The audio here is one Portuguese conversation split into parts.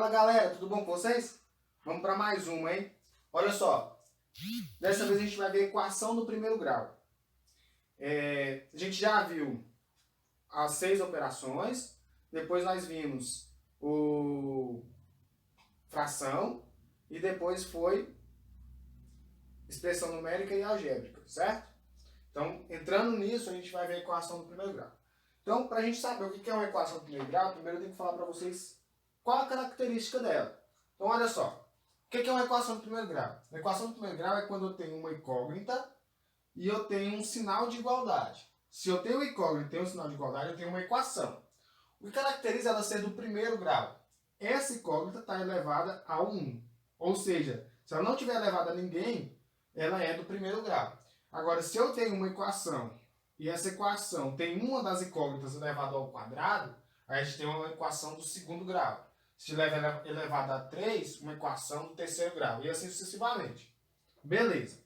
Fala galera, tudo bom com vocês? Vamos para mais uma, hein? Olha só, dessa vez a gente vai ver a equação do primeiro grau. A gente já viu as 6 operações, depois nós vimos o fração e depois foi expressão numérica e algébrica, certo? Então, entrando nisso, a gente vai ver a equação do primeiro grau. Então, para a gente saber o que é uma equação do primeiro grau, primeiro eu tenho que falar para vocês qual a característica dela. Então, olha só. O que é uma equação do primeiro grau? A equação do primeiro grau é quando eu tenho uma incógnita e eu tenho um sinal de igualdade. Se eu tenho uma incógnita e tenho um sinal de igualdade, eu tenho uma equação. O que caracteriza ela ser do primeiro grau? Essa incógnita está elevada a 1. Ou seja, se ela não tiver elevada a ninguém, ela é do primeiro grau. Agora, se eu tenho uma equação e essa equação tem uma das incógnitas elevada ao quadrado, aí a gente tem uma equação do segundo grau. Se estiver elevada a 3, uma equação do terceiro grau. E assim sucessivamente. Beleza.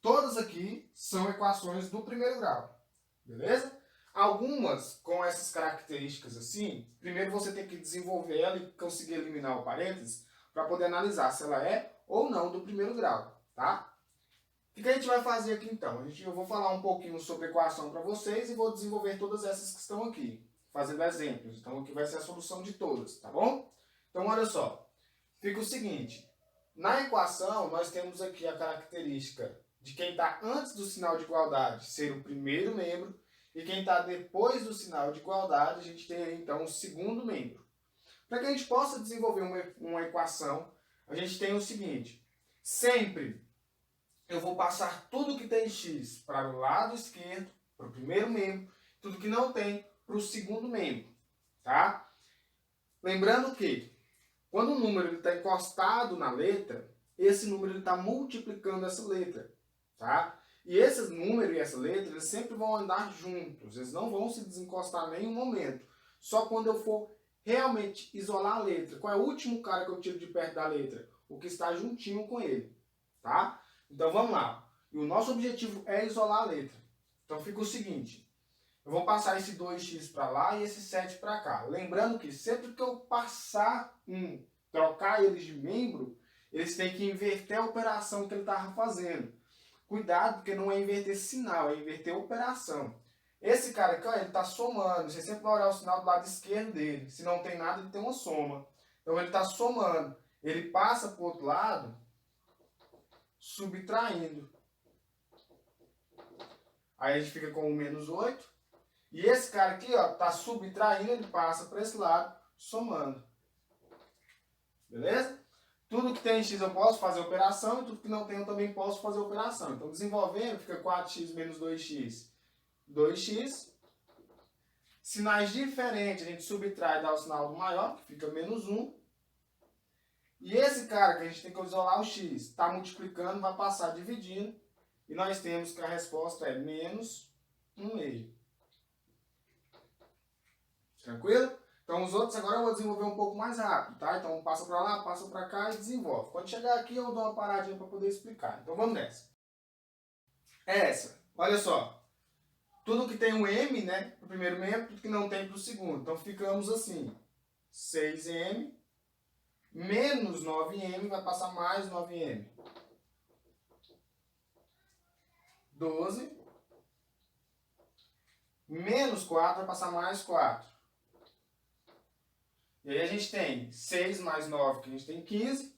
Todas aqui são equações do primeiro grau. Beleza? Algumas com essas características assim, primeiro você tem que desenvolver ela e conseguir eliminar o parênteses para poder analisar se ela é ou não do primeiro grau. Tá? O que a gente vai fazer aqui então? Eu vou falar um pouquinho sobre a equação para vocês e vou desenvolver todas essas que estão aqui, fazendo exemplos. Então aqui vai ser a solução de todas, tá bom? Então olha só, fica o seguinte, na equação nós temos aqui a característica de quem está antes do sinal de igualdade ser o primeiro membro e quem está depois do sinal de igualdade a gente tem então o segundo membro. Para que a gente possa desenvolver uma equação, a gente tem o seguinte, sempre eu vou passar tudo que tem x para o lado esquerdo, para o primeiro membro, tudo que não tem para o segundo membro. Tá? Lembrando que, quando o número está encostado na letra, esse número está multiplicando essa letra. Tá? E esse número e essa letra eles sempre vão andar juntos, eles não vão se desencostar em nenhum momento. Só quando eu for realmente isolar a letra. Qual é o último cara que eu tiro de perto da letra? O que está juntinho com ele. Tá? Então vamos lá. E o nosso objetivo é isolar a letra. Então fica o seguinte. Eu vou passar esse 2x para lá e esse 7 para cá. Lembrando que sempre que eu passar trocar eles de membro, eles têm que inverter a operação que ele estava fazendo. Cuidado, porque não é inverter sinal, é inverter a operação. Esse cara aqui, ó, ele está somando. Você sempre vai olhar o sinal do lado esquerdo dele. Se não tem nada, ele tem uma soma. Então ele está somando. Ele passa para o outro lado subtraindo. Aí a gente fica com o menos 8. E esse cara aqui, ó, tá subtraindo, ele passa para esse lado, somando. Beleza? Tudo que tem x eu posso fazer operação, e tudo que não tem eu também posso fazer operação. Então, desenvolvendo, fica 4x menos 2x. 2x. Sinais diferentes, a gente subtrai e dá o sinal do maior, que fica menos 1. E esse cara que a gente tem que isolar o x, está multiplicando, vai passar dividindo. E nós temos que a resposta é menos 1/2. Tranquilo? Então os outros agora eu vou desenvolver um pouco mais rápido, tá? Então passa para lá, passa para cá e desenvolve. Quando chegar aqui eu dou uma paradinha para poder explicar. Então vamos nessa. É essa. Olha só. Tudo que tem um m, né, para o primeiro membro, tudo que não tem para o segundo. Então ficamos assim. 6m menos 9m vai passar mais 9m. 12 menos 4 vai passar mais 4. E aí a gente tem 6 mais 9, que a gente tem 15.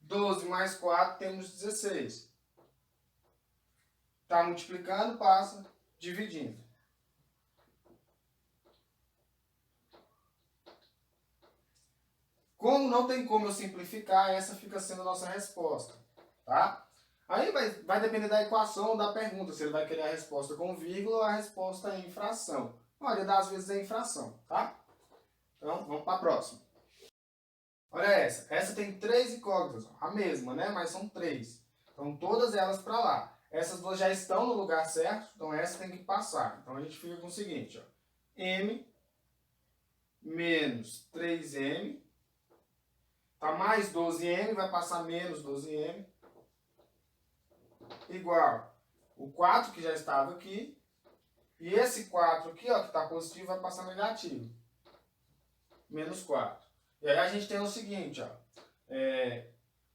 12 mais 4, temos 16. Está multiplicando, passa dividindo. Como não tem como eu simplificar, essa fica sendo a nossa resposta. Tá? Aí vai depender da equação ou da pergunta, se ele vai querer a resposta com vírgula ou a resposta em fração. A maioria das vezes é em fração, tá? Então, vamos para a próxima. Olha essa. Essa tem 3 incógnitas, a mesma, né? Mas são 3. Então, todas elas para lá. Essas duas já estão no lugar certo, então essa tem que passar. Então, a gente fica com o seguinte, ó. M menos 3m. Tá mais 12m, vai passar menos 12m. Igual o 4 que já estava aqui, E esse 4 aqui, ó, que está positivo, vai passar negativo. Menos 4. E aí a gente tem o seguinte, ó.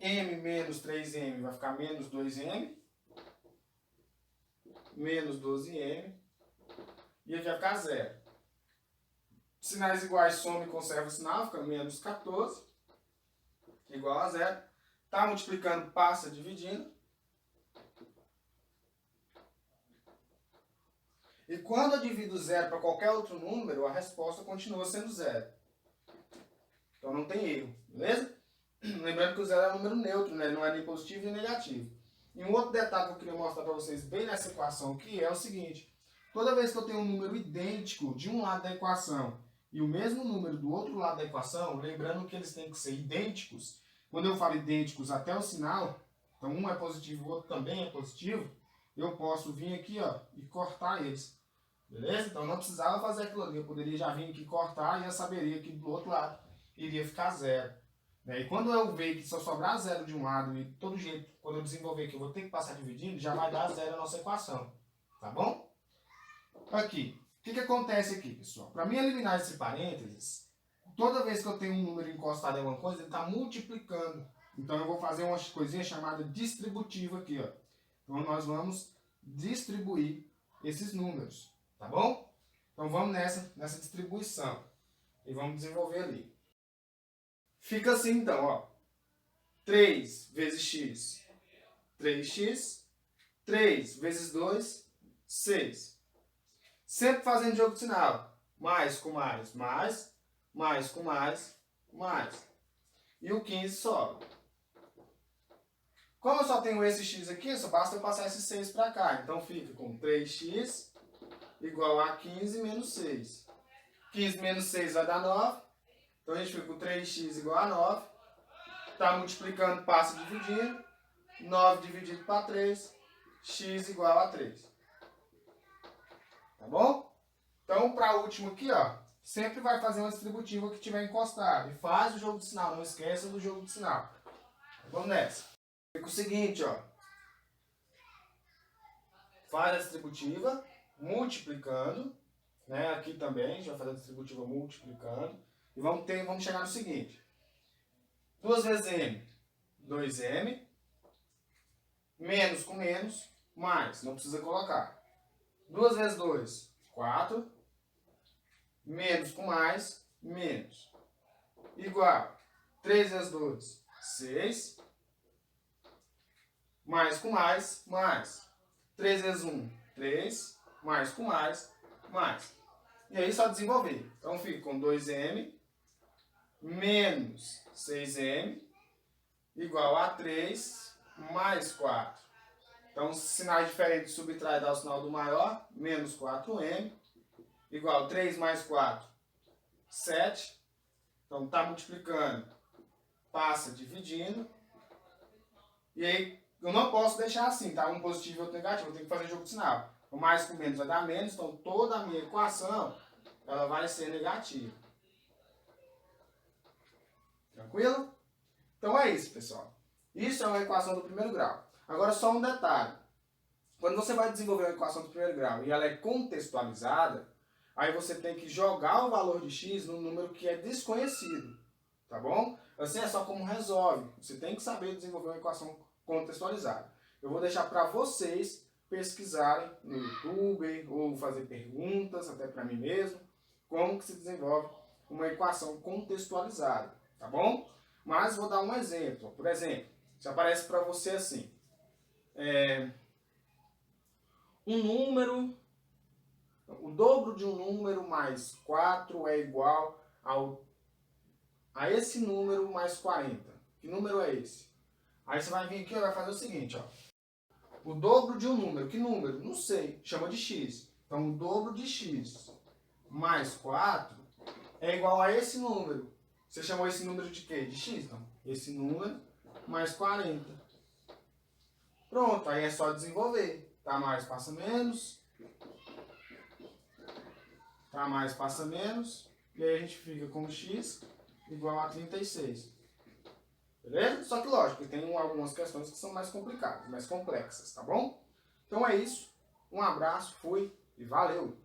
M menos 3M vai ficar menos 2M. Menos 12M. E aqui vai ficar 0. Sinais iguais, soma e conserva o sinal, fica menos 14. Igual a 0. Tá multiplicando, passa dividindo. E quando eu divido 0 para qualquer outro número, a resposta continua sendo 0. Então não tem erro, beleza? Lembrando que o 0 é um número neutro, né? Não é nem positivo nem negativo. E um outro detalhe que eu queria mostrar para vocês bem nessa equação aqui é o seguinte. Toda vez que eu tenho um número idêntico de um lado da equação e o mesmo número do outro lado da equação, lembrando que eles têm que ser idênticos. Quando eu falo idênticos até o sinal, então um é positivo e o outro também é positivo, eu posso vir aqui, ó, e cortar eles. Beleza? Então não precisava fazer aquilo ali. Eu poderia já vir aqui cortar e eu saberia que do outro lado iria ficar 0. E quando eu ver que só sobrar 0 de um lado e todo jeito, quando eu desenvolver que eu vou ter que passar dividindo, já vai dar 0 a nossa equação. Tá bom? Aqui. O que acontece aqui, pessoal? Para mim eliminar esse parênteses, toda vez que eu tenho um número encostado em alguma coisa, ele está multiplicando. Então eu vou fazer uma coisinha chamada distributiva aqui, ó. Então nós vamos distribuir esses números. Tá bom? Então vamos nessa distribuição. E vamos desenvolver ali. Fica assim então, ó. 3 vezes x, 3x. 3 vezes 2, 6. Sempre fazendo jogo de sinal. Mais com mais, mais com mais, mais. E o 15 sobra. Como eu só tenho esse x aqui, só basta eu passar esse 6 para cá. Então fica com 3x igual a 15 menos 6. 15 menos 6 vai dar 9. Então a gente fica com 3x igual a 9. Está multiplicando, passa dividindo. 9 dividido para 3. X igual a 3. Tá bom? Então, para o último aqui, ó, sempre vai fazer uma distributiva que tiver encostado. E faz o jogo de sinal. Não esqueça do jogo de sinal. Vamos nessa. Fica o seguinte, ó. Faz a distributiva multiplicando. Né? Aqui também, a gente vai fazer a distributiva multiplicando. E vamos chegar no seguinte. 2 vezes m, 2m. Menos com menos, mais. Não precisa colocar. 2 vezes 2, 4. Menos com mais, menos. Igual. 3 vezes 2, 6. Mais com mais, mais. 3 vezes 1, 3. Mais com mais, mais. E aí só desenvolver. Então fica com 2m menos 6m igual a 3 mais 4. Então, sinais diferentes subtrai dá o sinal do maior, menos 4m, igual a 3 mais 4, 7. Então, está multiplicando, passa dividindo. E aí, eu não posso deixar assim, tá? Um positivo e outro negativo, eu tenho que fazer jogo de sinal. O mais com menos vai dar menos, então toda a minha equação, ela vai ser negativa. Tranquilo? Então é isso, pessoal. Isso é uma equação do primeiro grau. Agora só um detalhe. Quando você vai desenvolver uma equação do primeiro grau e ela é contextualizada, aí você tem que jogar o valor de x num número que é desconhecido. Tá bom? Assim é só como resolve. Você tem que saber desenvolver uma equação contextualizada. Eu vou deixar para vocês pesquisarem no YouTube ou fazer perguntas até para mim mesmo como que se desenvolve uma equação contextualizada. Tá bom? Mas vou dar um exemplo. Por exemplo, se aparece para você assim, um número, o dobro de um número mais 4 é igual a esse número mais 40. Que número é esse? Aí você vai vir aqui e vai fazer o seguinte, ó. O dobro de um número. Que número? Não sei. Chama de x. Então, o dobro de x mais 4 é igual a esse número. Você chamou esse número de quê? De x? Então, esse número mais 40. Pronto, aí é só desenvolver. Tá mais, passa menos. Tá mais, passa menos. E aí a gente fica com x igual a 36. Beleza? Só que lógico, tem algumas questões que são mais complicadas, mais complexas, tá bom? Então é isso. Um abraço, fui. e valeu!